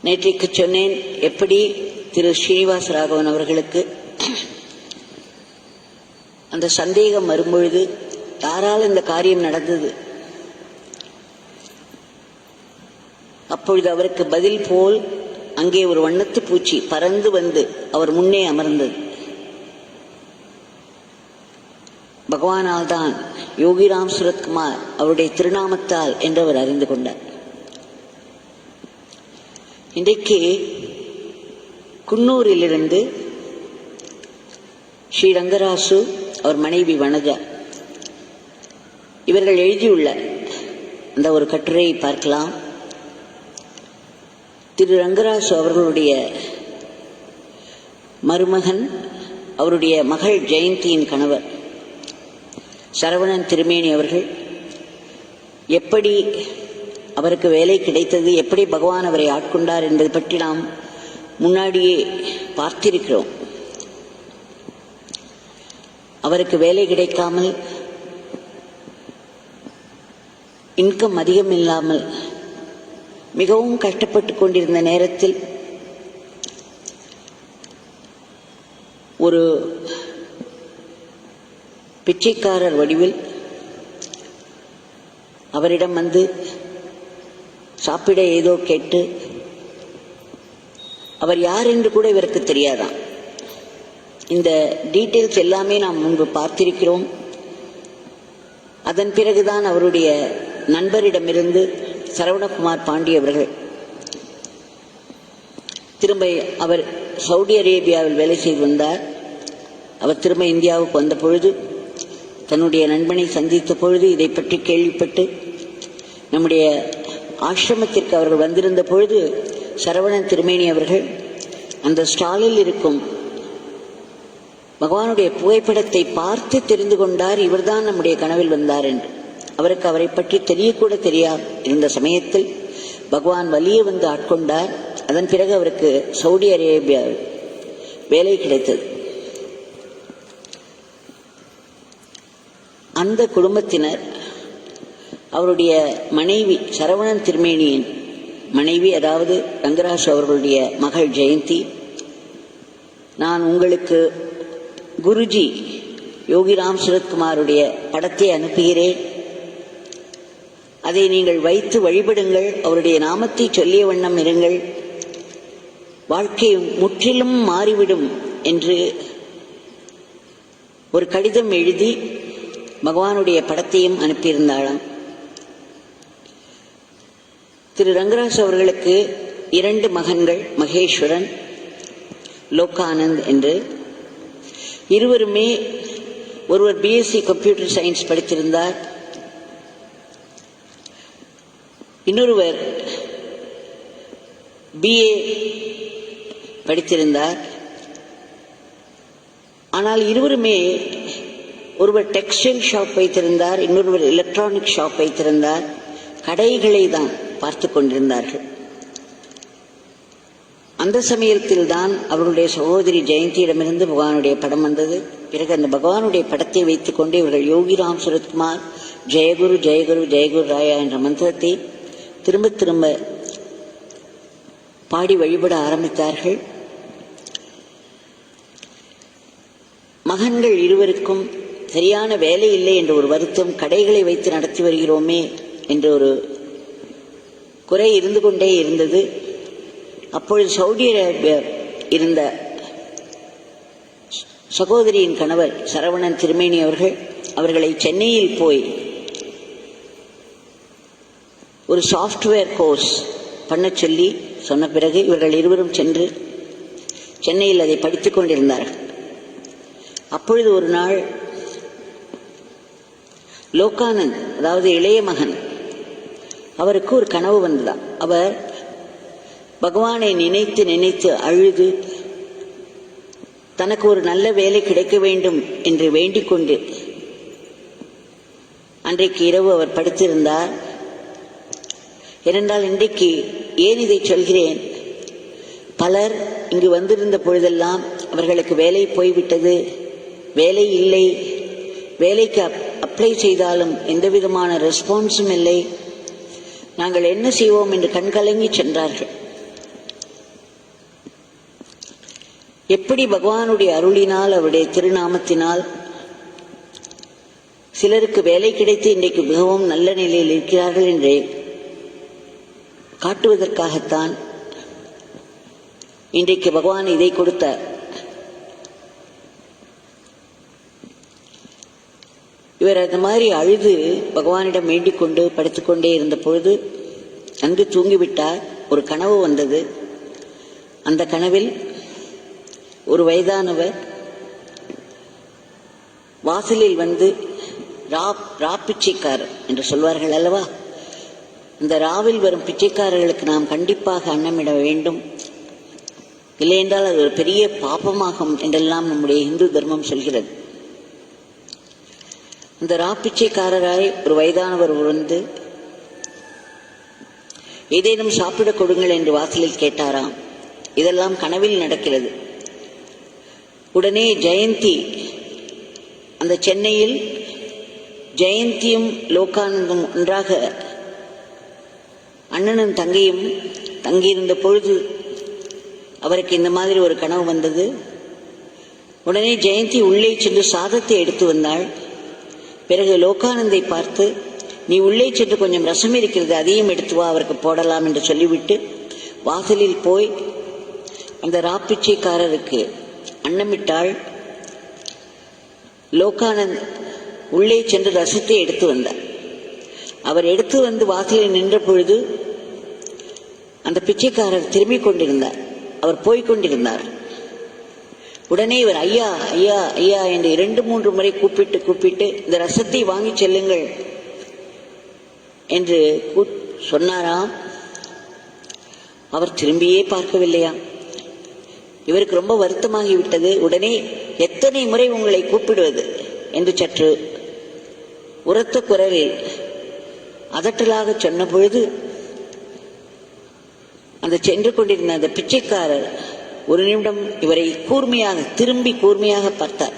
நேற்றைக்கு சொன்னேன், எப்படி திரு ஸ்ரீனிவாச ராகவன் அவர்களுக்கு அந்த சந்தேகம் வரும்பொழுது யாரால் இந்த காரியம் நடந்தது, அப்பொழுது அவருக்கு பதில் போல் அங்கே ஒரு வண்ணத்து பூச்சி பறந்து வந்து அவர் முன்னே அமர்ந்தது. பகவானால் தான், யோகிராம் சுரத்குமார் அவருடைய திருநாமத்தால் என்று அவர் அறிந்து கொண்டார். இன்றைக்கு குன்னூரிலிருந்து ஸ்ரீ ரங்கராசு, அவர் மனைவி வனஜா, இவர்கள் எழுதியுள்ள அந்த ஒரு கட்டுரையை பார்க்கலாம். திரு ரங்கராசு அவர்களுடைய மருமகன், அவருடைய மகள் ஜெயந்தியின் கணவர் சரவணன் திருமேனி அவர்கள் எப்படி அவருக்கு வேலை கிடைத்தது, எப்படி பகவான் அவரை ஆட்கொண்டார் என்பது பற்றி நாம் முன்னாடியே பார்த்திருக்கிறோம். அவருக்கு வேலை கிடைக்காமல், இன்கம் அதிகம் இல்லாமல் மிகவும் கஷ்டப்பட்டு கொண்டிருந்த நேரத்தில் ஒரு பிச்சைக்காரர் வடிவில் அவரிடம் வந்து சாப்பிட ஏதோ கேட்டு, அவர் யார் என்று கூட இவருக்கு தெரியாதாம். இந்த டீட்டெயில்ஸ் எல்லாமே நாம் முன்பு பார்த்திருக்கிறோம். அதன் பிறகுதான் அவருடைய நண்பரிடமிருந்து சரவணகுமார் பாண்டி அவர்கள் திரும்ப, அவர் சவுதி அரேபியாவில் வேலை செய்து வந்தார். அவர் திரும்ப இந்தியாவுக்கு வந்த பொழுது, தன்னுடைய நண்பனை சந்தித்த பொழுது இதை பற்றி கேள்விப்பட்டு நம்முடைய ஆசிரமத்திற்கு அவர்கள் வந்திருந்த பொழுது சரவணன் திருமேனி அவர்கள் அந்த ஸ்டாலில் இருக்கும் பகவானுடைய புகைப்படத்தை பார்த்து தெரிந்து கொண்டார், இவர்தான் நம்முடைய கனவில் வந்தார் என்று. அவருக்கு அவரை பற்றி தெரியக்கூட தெரியாது இருந்த சமயத்தில் பகவான் வலிய வந்து ஆட்கொண்டார். அதன் பிறகு அவருக்கு சவுதி அரேபியா வேலை கிடைத்தது. அந்த குடும்பத்தினர் அவருடைய மனைவி சரவணன் திருமேனியின் மனைவி, அதாவது ரங்கராசு அவர்களுடைய மகள் ஜெயந்தி, நான் உங்களுக்கு குருஜி யோகிராம் சுரத்குமாருடைய படத்தை அனுப்புகிறேன், அதை நீங்கள் வைத்து வழிபடுங்கள், அவருடைய நாமத்தை சொல்லிய வண்ணம் இருங்கள், வாழ்க்கை முற்றிலும் மாறிவிடும் என்று ஒரு கடிதம் எழுதி பகவானுடைய படத்தையும் அனுப்பியிருந்தாளாம். திரு ரங்கராஜ் அவர்களுக்கு 2 மகன்கள், மகேஸ்வரன், லோகானந்த் என்று. இருவருமே, ஒருவர் பிஎஸ்சி கம்ப்யூட்டர் சயின்ஸ் படித்திருந்தார், இன்னொருவர் பிஏ படித்திருந்தார். ஆனால் இருவருமே, ஒருவர் டெக்ஸ்டைல் ஷாப் வைத்திருந்தார், இன்னொருவர் எலக்ட்ரானிக் ஷாப் வைத்திருந்தார். கடைகளை தான் பார்த்து கொண்டிருந்தார்கள். அந்த சமயத்தில் தான் அவருடைய சகோதரி ஜெயந்தியிடமிருந்து பகவானுடைய படம் வந்தது. பிறகு அந்த பகவானுடைய படத்தை வைத்துக் கொண்டு இவர்கள் யோகிராம் சுரத்குமார் ஜெயகுரு ஜெயகுரு ஜெயகுரு ராயா என்ற மந்திரத்தை திரும்ப திரும்ப பாடி வழிபட ஆரம்பித்தார்கள். மகன்கள் இருவருக்கும் சரியான வேலை இல்லை என்ற ஒரு வருத்தம், கடைகளை வைத்து நடத்தி வருகிறோமே என்ற ஒரு குறை இருந்து கொண்டே இருந்தது. அப்பொழுது சவுதி அரேபியா இருந்த சகோதரியின் கணவர் சரவணன் திருமேனி அவர்களை சென்னையில் போய் ஒரு சாஃப்ட்வேர் கோர்ஸ் பண்ண சொல்லி சொன்ன பிறகு இவர்கள் இருவரும் சென்று சென்னையில் அதை படித்துக் கொண்டிருந்தார்கள். அப்பொழுது ஒரு நாள் லோகானந்த், அதாவது இளைய மகன், அவருக்கு ஒரு கனவு வந்ததா. அவர் பகவானை நினைத்து நினைத்து அழுது தனக்கு ஒரு நல்ல வேலை கிடைக்க வேண்டும் என்று வேண்டிக் கொண்டு அன்றைக்கு இரவு அவர் படுத்திருந்தார். ஏனென்றால் இன்றைக்கு ஏன் இதை சொல்கிறேன், பலர் இங்கு வந்திருந்த பொழுதெல்லாம் அவர்களுக்கு வேலை போய்விட்டது, வேலை இல்லை, வேலைக்கு அப்ளை செய்தாலும் எந்த விதமான ரெஸ்பான்ஸும் இல்லை, நாங்கள் என்ன செய்வோம் என்று கண்கலங்கி சென்றார்கள். எப்படி பகவானுடைய அருளினால் அவருடைய திருநாமத்தினால் சிலருக்கு வேலை கிடைத்து இன்றைக்கு மிகவும் நல்ல நிலையில் இருக்கிறார்கள் என்றே காட்டுவதற்காகத்தான் இன்றைக்கு பகவான் இதை கொடுத்தார். இவர் அந்த மாதிரி அழுது பகவானிடம் வேண்டிக் கொண்டு படுத்துக்கொண்டே இருந்த பொழுது நன்கு தூங்கிவிட்டார். ஒரு கனவு வந்தது. அந்த கனவில் ஒரு வயதானவர் வாசலில் வந்து ரா பிச்சைக்காரர் என்று சொல்வார்கள் அல்லவா, இந்த ராவில் வரும் பிச்சைக்காரர்களுக்கு நாம் கண்டிப்பாக அன்னமிட வேண்டும், இல்லையென்றால் அது ஒரு பெரிய பாபமாகும் என்றெல்லாம் நம்முடைய இந்து தர்மம் சொல்கிறது. இந்த ரா பிச்சைக்காரராய் ஒரு வயதானவர் வந்து ஏதேனும் சாப்பிட கொடுங்கள் என்று வாசலில் கேட்டாராம். இதெல்லாம் கனவில் நடக்கிறது. உடனே ஜெயந்தி, அந்த சென்னையில் ஜெயந்தியும் லோகானந்தும் ஒன்றாக அண்ணனும் தங்கையும் தங்கியிருந்த பொழுது அவருக்கு இந்த மாதிரி ஒரு கனவு வந்தது. உடனே ஜெயந்தி உள்ளே சென்று சாதத்தை எடுத்து வந்தாள். பிறகு லோகானந்தை பார்த்து, நீ உள்ளே சென்று கொஞ்சம் ரசம் இருக்கிறது, அதையும் எடுத்து வா, அவருக்கு போடலாம் என்று சொல்லிவிட்டு வாசலில் போய் அந்த ராப்பிச்சைக்காரருக்கு அன்னமிட்டாள். லோகானந்த் உள்ளே சென்று ரசத்தை எடுத்து வந்தார். அவர் எடுத்து வந்து வாசலில் நின்ற பொழுது அந்த பிச்சைக்காரர் திரும்பிக் கொண்டிருந்தார். அவர் போய்கொண்டிருந்தார். உடனே இவர் ஐயா ஐயா ஐயா என்று 2-3 முறை கூப்பிட்டு இந்த ரசத்தை வாங்கி செல்லுங்கள் என்று சொன்னாராம். அவர் திரும்பியே பார்க்கவில்லையாம். இவருக்கு ரொம்ப வருத்தமாகிவிட்டது. உடனே எத்தனை முறை உங்களை கூப்பிடுவது என்று சற்று உரத்த குரலில் அதட்டலாக சொன்ன பொழுது அந்த சென்று கொண்டிருந்த அந்த பிச்சைக்காரர் ஒரு நிமிடம் இவரை கூர்மையாக பார்த்தார்.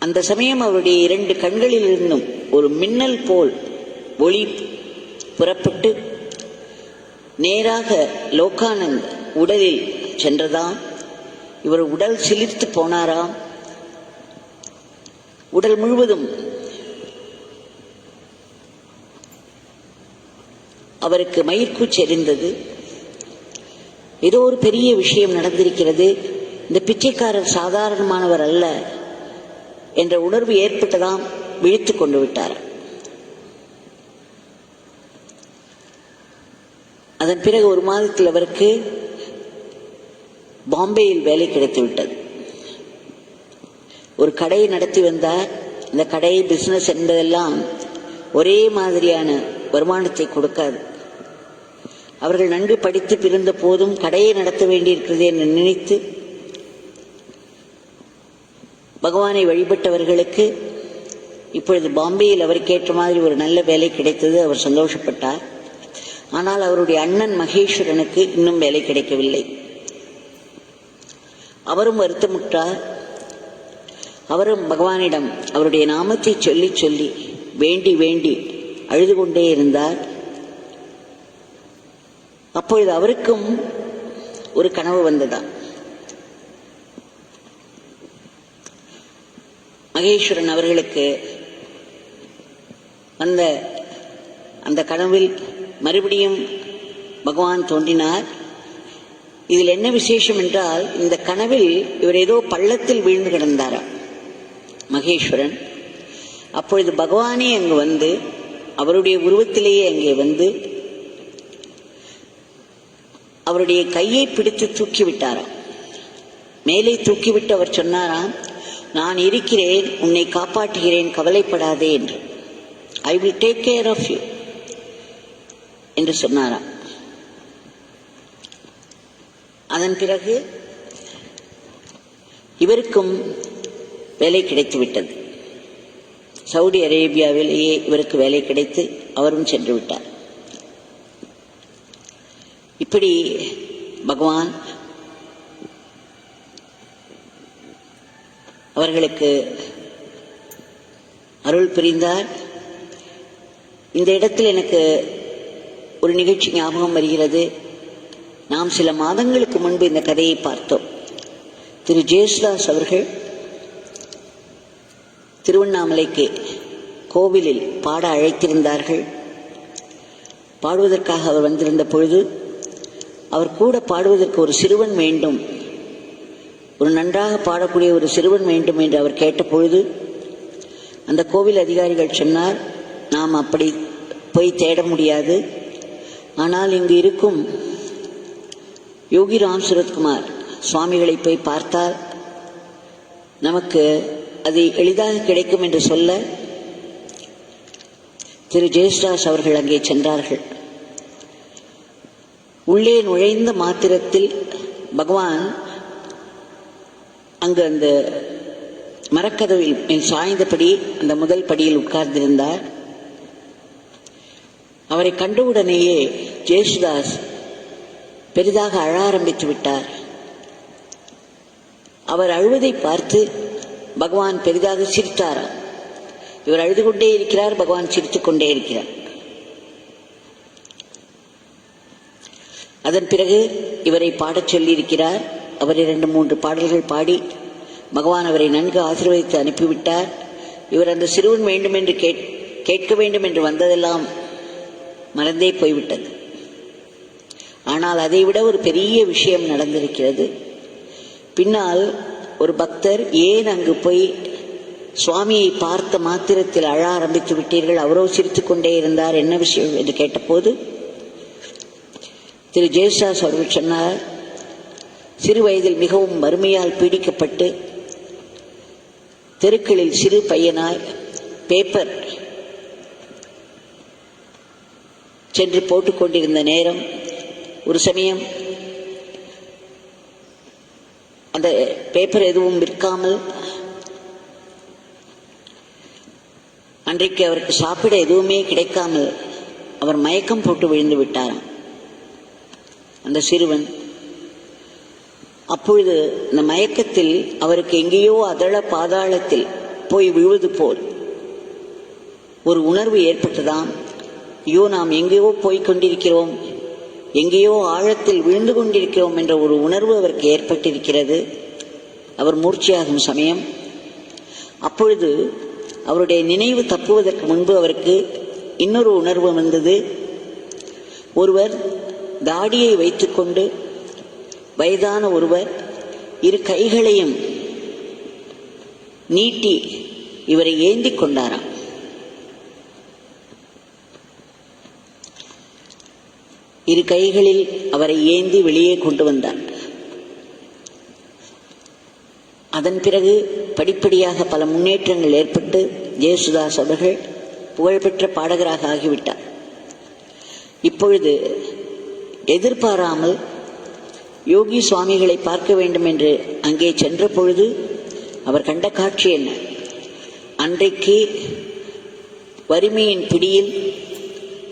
அந்த சமயம் அவருடைய 2 கண்களில் இருந்தும் ஒரு மின்னல் போல் ஒளி புறப்பட்டு நேராக லோகானந்த் உடலில் சென்றதாம். இவர் உடல் சிலிர்த்து போனாராம். உடல் முழுவதும் அவருக்கு மயிர்கூச்சி எறிந்தது. ஏதோ ஒரு பெரிய விஷயம் நடந்திருக்கிறது, இந்த பிச்சைக்காரர் சாதாரணமானவர் அல்ல என்ற உணர்வு ஏற்பட்டதாம். விழித்துக் கொண்டு விட்டார். அதன் பிறகு 1 மாதத்தில் அவருக்கு பாம்பேயில் வேலை கிடைத்து விட்டது. ஒரு கடையை நடத்தி வந்தார். இந்த கடை பிசினஸ் என்பதெல்லாம் ஒரே மாதிரியான வருமானத்தை கொடுக்காது. அவர்கள் நன்கு படித்து பிறந்த போதும் கடையை நடத்த வேண்டியிருக்கிறது என்று நினைத்து பகவானை வழிபட்டவர்களுக்கு இப்பொழுது பாம்பேயில் அவருக்கு ஏற்ற மாதிரி ஒரு நல்ல வேலை கிடைத்தது. அவர் சந்தோஷப்பட்டார். ஆனால் அவருடைய அண்ணன் மகேஸ்வரனுக்கு இன்னும் வேலை கிடைக்கவில்லை. அவரும் வருத்தமுற்றார். அவரும் பகவானிடம் அவருடைய நாமத்தை சொல்லி சொல்லி வேண்டி வேண்டி அழுது கொண்டே இருந்தார். அப்பொழுது அவருக்கும் ஒரு கனவு வந்ததாம். மகேஸ்வரன் அவர்களுக்கு வந்த அந்த கனவில் மறுபடியும் பகவான் தோன்றினார். இதில் என்ன விசேஷம் என்றால், இந்த கனவில் இவர் ஏதோ பள்ளத்தில் வீழ்ந்து கிடந்தாராம் மகேஸ்வரன். அப்பொழுது பகவானே அங்கு வந்து அவருடைய உருவத்திலேயே அங்கே வந்து அவருடைய கையை பிடித்து தூக்கிவிட்டாராம். மேலே தூக்கிவிட்டு அவர் சொன்னாராம், நான் இருக்கிறேன், உன்னை காப்பாற்றுகிறேன், கவலைப்படாதே என்று. I will take care of you என்று சொன்னாராம். அதன் பிறகு இவருக்கும் வேலை கிடைத்து விட்டது. சவுதி அரேபியாவிலேயே இவருக்கு வேலை கிடைத்து அவரும் சென்று விட்டார். இப்படி பகவான் அவர்களுக்கு அருள் புரிந்தார். இந்த இடத்தில் எனக்கு ஒரு நிகழ்ச்சி ஞாபகம் வருகிறது. நாம் சில மாதங்களுக்கு முன்பு இந்த கதையை பார்த்தோம். திரு ஜேசுதாஸ் அவர்கள் திருவண்ணாமலைக்கு கோவிலில் பாட அழைத்திருந்தார்கள். பாடுவதற்காக அவர் வந்திருந்த பொழுது அவர் கூட பாடுவதற்கு ஒரு சிறுவன் வேண்டும், ஒரு நன்றாக பாடக்கூடிய ஒரு சிறுவன் வேண்டும் என்று அவர் கேட்டபொழுது அந்த கோவில் அதிகாரிகள் சொன்னார், நாம் அப்படி போய் தேட முடியாது, ஆனால் இங்கு இருக்கும் யோகி ராம் சுரத்குமார் சுவாமிகளை போய் பார்த்தால் நமக்கு அது எளிதாக கிடைக்கும் என்று சொல்ல திரு ஜேசுதாஸ் அவர்கள் அங்கே சென்றார்கள். உள்ளே நுழைந்த மாத்திரத்தில் பகவான் அங்கு அந்த மரக்கதவில் சாய்ந்தபடி அந்த முதல் படியில் உட்கார்ந்திருந்தார். அவரை கண்டவுடனேயே ஜேசுதாஸ் பெரிதாக அழ ஆரம்பித்து விட்டார். அவர் அழுவதை பார்த்து பகவான் பெரிதாக சிரித்தாராம். இவர் அழுது கொண்டே இருக்கிறார், பகவான் சிரித்துக் கொண்டே இருக்கிறார். அதன் பிறகு இவரை பாடச் சொல்லியிருக்கிறார். அவர் 2-3 பாடல்கள் பாடி பகவான் அவரை நன்கு ஆசீர்வதித்து அனுப்பிவிட்டார். இவர் அந்த சிறுவன் வேண்டும் என்று கேட்க வேண்டும் என்று வந்ததெல்லாம் மறந்தே போய்விட்டது. ஆனால் அதைவிட ஒரு பெரிய விஷயம் நடந்திருக்கிறது. பின்னால் ஒரு பக்தர், ஏன் அங்கு போய் சுவாமியை பார்த்த மாத்திரத்தில் அழ ஆரம்பித்து விட்டீர்கள், அவரோ சிரித்துக் கொண்டே இருந்தார், என்ன விஷயம் என்று கேட்டபோது திரு ஜேசுதாஸ் அவர்கள் சொன்னார், சிறு வயதில் மிகவும் வறுமையால் பீடிக்கப்பட்டு தெருக்களில் சிறு பையனாய் பேப்பர் சென்று போட்டுக்கொண்டிருந்த நேரம், ஒரு சமயம் அந்த பேப்பர் எதுவும் விற்காமல் அன்றைக்கு அவருக்கு சாப்பிட எதுவுமே கிடைக்காமல் அவர் மயக்கம் போட்டு விழுந்து விட்டாராம் அந்த சிறுவன். அப்பொழுது இந்த மயக்கத்தில் அவருக்கு எங்கேயோ அதள பாதாளத்தில் போய் விழுவது போல் ஒரு உணர்வு ஏற்பட்டதாம். ஐயோ, நாம் எங்கேயோ போய்கொண்டிருக்கிறோம், எங்கேயோ ஆழத்தில் விழுந்து கொண்டிருக்கிறோம் என்ற ஒரு உணர்வு அவருக்கு ஏற்பட்டிருக்கிறது. அவர் மூர்ச்சையாகும் சமயம். அப்பொழுது அவருடைய நினைவு தப்புவதற்கு முன்பு அவருக்கு இன்னொரு உணர்வு வந்தது. ஒருவர் தாடியை வைத்துக்கொண்டு வயதான ஒருவர் 2 கைகளையும் நீட்டி இவரை ஏந்தி கொண்டாராம். இரு கைகளில் அவரை ஏந்தி வெளியே கொண்டு வந்தார். அதன் பிறகு படிப்படியாக பல முன்னேற்றங்கள் ஏற்பட்டு ஜேசுதாஸ் அவர்கள் புகழ்பெற்ற பாடகராக ஆகிவிட்டார். இப்பொழுது எதிர்பாராமல் யோகி சுவாமிகளை பார்க்க வேண்டும் என்று அங்கே சென்ற பொழுது அவர் கண்ட காட்சி என்ன? அன்றைக்கு வறுமையின் பிடியில்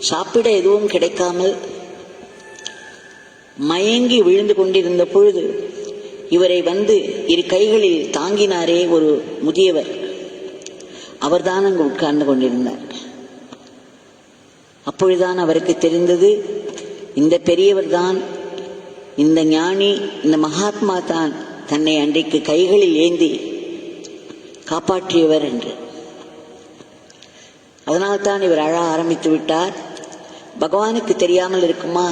சாப்பிட எதுவும் கிடைக்காமல் மயங்கி விழுந்து கொண்டிருந்த பொழுது இவரை வந்து 2 கைகளில் தாங்கினாரே ஒரு முதியவர், அவர்தான் அங்கு உட்கார்ந்து கொண்டிருந்தார். அப்பொழுதுதான் அவருக்கு தெரிந்தது, இந்த பெரியவர் தான், இந்த ஞானி, இந்த மகாத்மா தான் தன்னை அன்றைக்கு கைகளில் ஏந்தி காப்பாற்றியவர் என்று. அதனால்தான் இவர் அழ ஆரம்பித்து விட்டார். பகவானுக்கு தெரியாமல் இருக்குமா?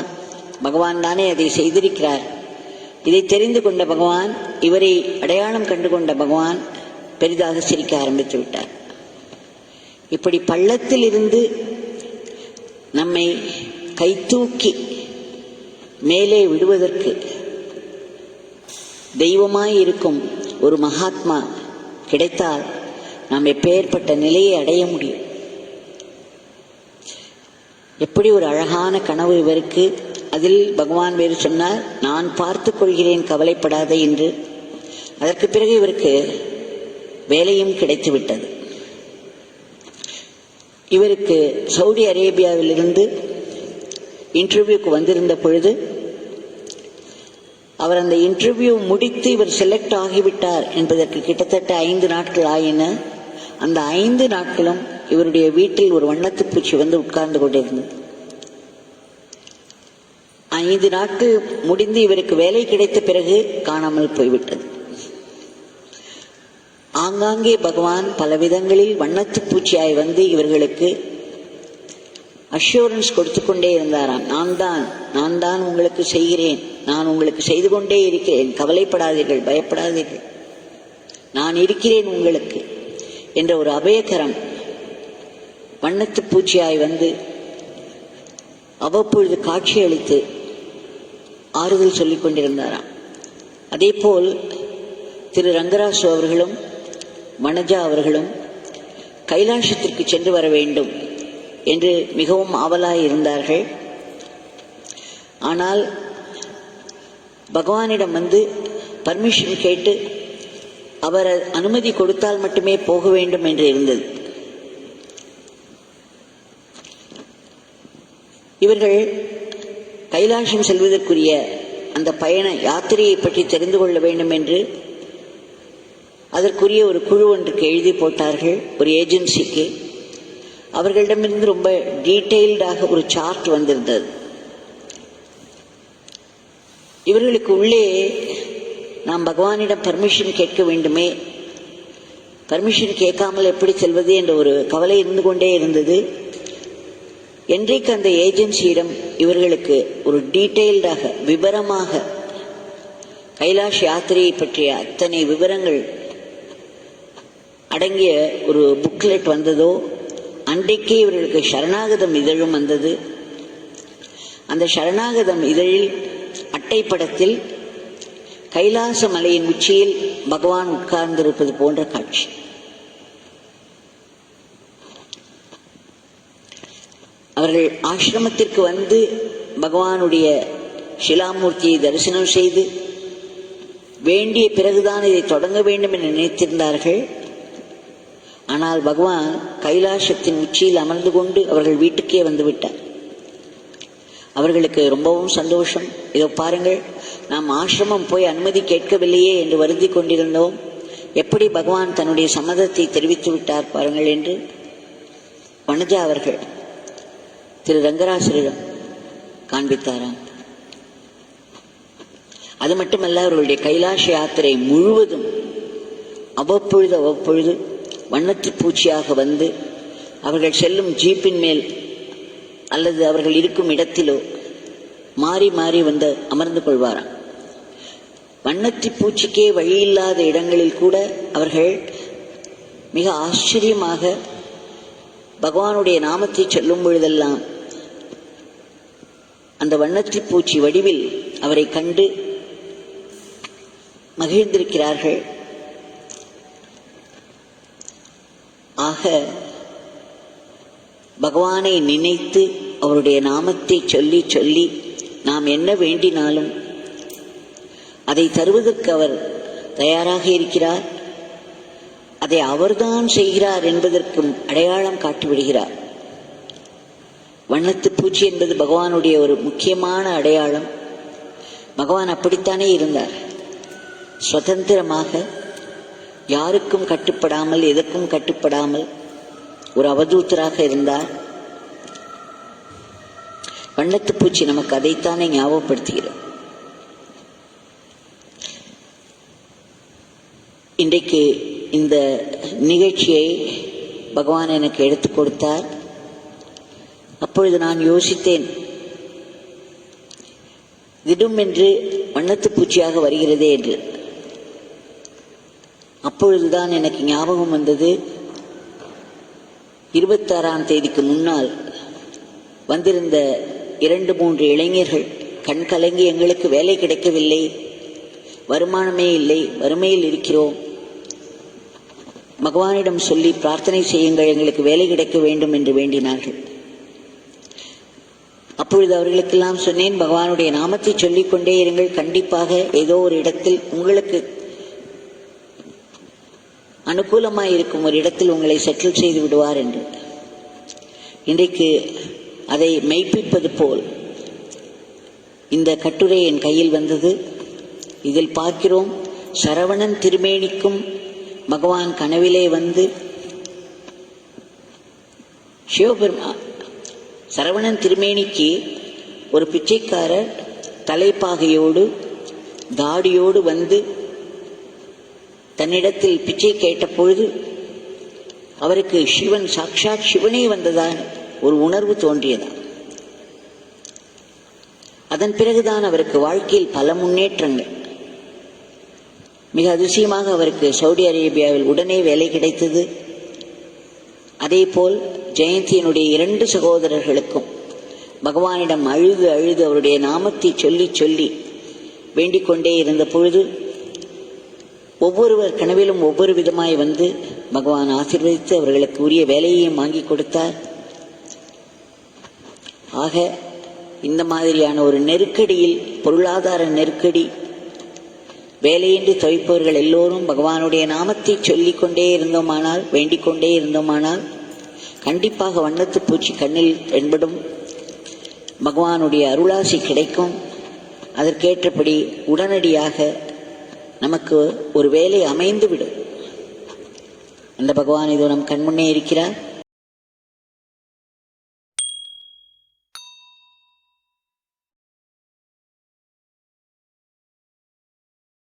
பகவான் தானே அதை செய்திருக்கிறார். இதை தெரிந்து கொண்ட பகவான், இவரை அடையாளம் கண்டு கொண்ட பகவான் பெரிதாக சிரிக்க ஆரம்பித்து விட்டார். இப்படி பள்ளத்தில் இருந்து நம்மை கைதூக்கி மேலே விடுவதற்கு தெய்வமாய் இருக்கும் ஒரு மகாத்மா கிடைத்தால் நாம் எப்பேற்பட்ட நிலையை அடைய முடியும். எப்படி ஒரு அழகான கனவு இவருக்கு. அதில் பகவான் வேறு சொன்னார், நான் பார்த்துக் கொள்கிறேன், கவலைப்படாதே என்று. அதற்கு பிறகு இவருக்கு வேலையும் கிடைத்து விட்டது. இவருக்கு சவுதி அரேபியாவிலிருந்து இன்டர்வியூக்கு வந்திருந்த பொழுது அவர் அந்த இன்டர்வியூ முடித்து இவர் செலக்ட் ஆகிவிட்டார் என்பதற்கு கிட்டத்தட்ட 5 நாட்கள் ஆயின. அந்த 5 நாட்களும் இவருடைய வீட்டில் ஒரு வண்ணத்து பூச்சி வந்து உட்கார்ந்து கொண்டிருந்தது. 5 நாட்கள் முடிந்து இவருக்கு வேலை கிடைத்த பிறகு காணாமல் போய்விட்டது. ஆங்காங்கே பகவான் பல விதங்களில் வண்ணத்து பூச்சியாய் வந்து இவர்களுக்கு அஷ்யூரன்ஸ் கொடுத்து கொண்டே இருந்தாராம். நான் தான் உங்களுக்கு செய்கிறேன், நான் உங்களுக்கு செய்து கொண்டே இருக்கிறேன், கவலைப்படாதீர்கள், பயப்படாதீர்கள், நான் இருக்கிறேன் உங்களுக்கு என்ற ஒரு அபயக்கரம் வண்ணத்து பூச்சியாய் வந்து அவ்வப்பொழுது காட்சியளித்து ஆறுதல் சொல்லிக் கொண்டிருந்தாராம். அதே போல் திரு ரங்கராசு அவர்களும் வனஜா அவர்களும் கைலாசத்திற்கு சென்று வர வேண்டும் என்று மிகவும் ஆவலாய் இருந்தார்கள். ஆனால் பகவானிடம் வந்து பர்மிஷன் கேட்டு அவர் அனுமதி கொடுத்தால் மட்டுமே போக வேண்டும் என்று இருந்தது. இவர்கள் கைலாசம் செல்வதற்குரிய அந்த பயண யாத்திரையை பற்றி தெரிந்து கொள்ள வேண்டும் என்று அதற்குரிய ஒரு குழு ஒன்றுக்கு எழுதி போட்டார்கள், ஒரு ஏஜென்சிக்கு. அவர்களிடமிருந்து ரொம்ப டீட்டெயில்டாக ஒரு சார்ட் வந்திருந்தது. இவர்களுக்கு உள்ளே நாம் பகவானிடம் பர்மிஷன் கேட்க வேண்டுமே, பர்மிஷன் கேட்காமல் எப்படி செல்வது என்ற ஒரு கவலை இருந்து கொண்டே இருந்தது. என்றைக்கு அந்த ஏஜென்சியிடம் இவர்களுக்கு ஒரு டீட்டெயில்டாக விவரமாக கைலாஷ் யாத்திரையை பற்றிய அத்தனை விவரங்கள் அடங்கிய ஒரு புக்லெட் வந்ததோ அன்றைக்கே இவர்களுக்கு சரணாகதம் இதழும் வந்தது. அந்த சரணாகதம் இதழில் அட்டைப்படத்தில் கைலாச மலையின் உச்சியில் பகவான் உட்கார்ந்திருப்பது போன்ற காட்சி. அவர்கள் ஆசிரமத்திற்கு வந்து பகவானுடைய ஷிலாமூர்த்தியை தரிசனம் செய்து வேண்டிய பிறகுதான் இதை தொடங்க வேண்டும் என்று நினைத்திருந்தார்கள். ஆனால் பகவான் கைலாசத்தின் உச்சியில் அமர்ந்து கொண்டு அவர்கள் வீட்டுக்கே வந்துவிட்டார். அவர்களுக்கு ரொம்பவும் சந்தோஷம். இதோ பாருங்கள், நாம் ஆசிரமம் போய் அனுமதி கேட்கவில்லையே என்று வருந்தி கொண்டிருந்தோம், எப்படி பகவான் தன்னுடைய சம்மதத்தை தெரிவித்து விட்டார் பாருங்கள் என்று வனஜா அவர்கள் திரு ரங்கராசரிடம் காண்பித்தாராம். அது மட்டுமல்ல, அவர்களுடைய கைலாச யாத்திரை முழுவதும் அவ்வப்பொழுது வண்ணத்து பூச்சியாக வந்து அவர்கள் செல்லும் ஜீப்பின் மேல் அல்லது அவர்கள் இருக்கும் இடத்திலோ மாறி மாறி வந்து அமர்ந்து கொள்வாராம். வண்ணத்து பூச்சிக்கே வழியில்லாத இடங்களில் கூட அவர்கள் மிக ஆச்சரியமாக பகவானுடைய நாமத்தை சொல்லும் பொழுதெல்லாம் அந்த வண்ணத்து பூச்சி வடிவில் அவரை கண்டு மகிழ்ந்திருக்கிறார்கள். ஆக பகவானை நினைத்து அவருடைய நாமத்தை சொல்லி சொல்லி நாம் என்ன வேண்டினாலும் அதை தருவதற்கு அவர் தயாராக இருக்கிறார். அதை அவர்தான் செய்கிறார் என்பதற்கும் அடையாளம் காட்டிவிடுகிறார். வண்ணத்து பூச்சி என்பது பகவானுடைய ஒரு முக்கியமான அடையாளம். பகவான் அப்படித்தானே இருந்தார். சுதந்திரமாக, யாருக்கும் கட்டுப்படாமல், எதற்கும் கட்டுப்படாமல் ஒரு அவதூத்தராக இருந்தார். வண்ணத்து பூச்சி நமக்கு அதைத்தானே ஞாபகப்படுத்துகிறது. இன்றைக்கு இந்த நிகழ்ச்சியை பகவான் எனக்கு எடுத்துக் கொடுத்தார். அப்பொழுது நான் யோசித்தேன், திடும் என்று வண்ணத்து பூச்சியாக வருகிறதே என்று. அப்பொழுதுதான் எனக்கு ஞாபகம் வந்தது, 26ஆம் தேதிக்கு முன்னால் வந்திருந்த 2-3 இளைஞர்கள் கண் கலங்கி, எங்களுக்கு வேலை கிடைக்கவில்லை, வருமானமே இல்லை, வறுமையில் இருக்கிறோம், பகவானிடம் சொல்லி பிரார்த்தனை செய்யுங்கள், எங்களுக்கு வேலை கிடைக்க வேண்டும் என்று வேண்டினார்கள். அப்பொழுது அவர்களுக்கெல்லாம் சொன்னேன், பகவானுடைய நாமத்தை சொல்லிக்கொண்டே இருங்கள், கண்டிப்பாக ஏதோ ஒரு இடத்தில் உங்களுக்கு அனுகூலமாய் இருக்கும் ஒரு இடத்தில் உங்களை செட்டில் செய்து விடுவார் என்று. இன்றைக்கு அதை மெய்ப்பிப்பது போல் இந்த கட்டுரை என் கையில் வந்தது. இதில் பார்க்கிறோம், சரவணன் திருமேனிக்கும் பகவான் கனவிலே வந்து சிவபெருமா சரவணன் திருமேனிக்கு ஒரு பிச்சைக்காரர் தலைப்பாகையோடு தாடியோடு வந்து தன்னிடத்தில் பிச்சை கேட்ட பொழுது அவருக்கு சிவன், சாக்ஷாத் சிவனே வந்ததான் ஒரு உணர்வு தோன்றியதா. அதன் பிறகுதான் அவருக்கு வாழ்க்கையில் பல முன்னேற்றங்கள். மிக அதிசயமாக அவருக்கு சவுதி அரேபியாவில் உடனே வேலை கிடைத்தது. அதேபோல் ஜெயந்தியினுடைய 2 சகோதரர்களுக்கும் பகவானிடம் அழுது அழுது அவருடைய நாமத்தை சொல்லி சொல்லி வேண்டிக் கொண்டே இருந்த பொழுது ஒவ்வொருவர் கனவிலும் ஒவ்வொரு விதமாய் வந்து பகவான் ஆசீர்வதித்து அவர்களுக்கு உரிய வேலையையும் வாங்கி கொடுத்தார். ஆக இந்த மாதிரியான ஒரு நெருக்கடியில், பொருளாதார நெருக்கடி, வேலையின்றி தவிப்பவர்கள் எல்லோரும் பகவானுடைய நாமத்தை சொல்லிக் கொண்டே இருந்தோமானால், வேண்டிக் கொண்டே இருந்தோமானால் கண்டிப்பாக வண்ணத்து பூச்சி கண்ணில் என்படும் பகவானுடைய அருளாசி கிடைக்கும். அதற்கேற்றபடி உடனடியாக நமக்கு ஒரு வேலை அமைந்துவிடும். அந்த பகவான் இதோ நம் கண்முன்னே இருக்கிறார்.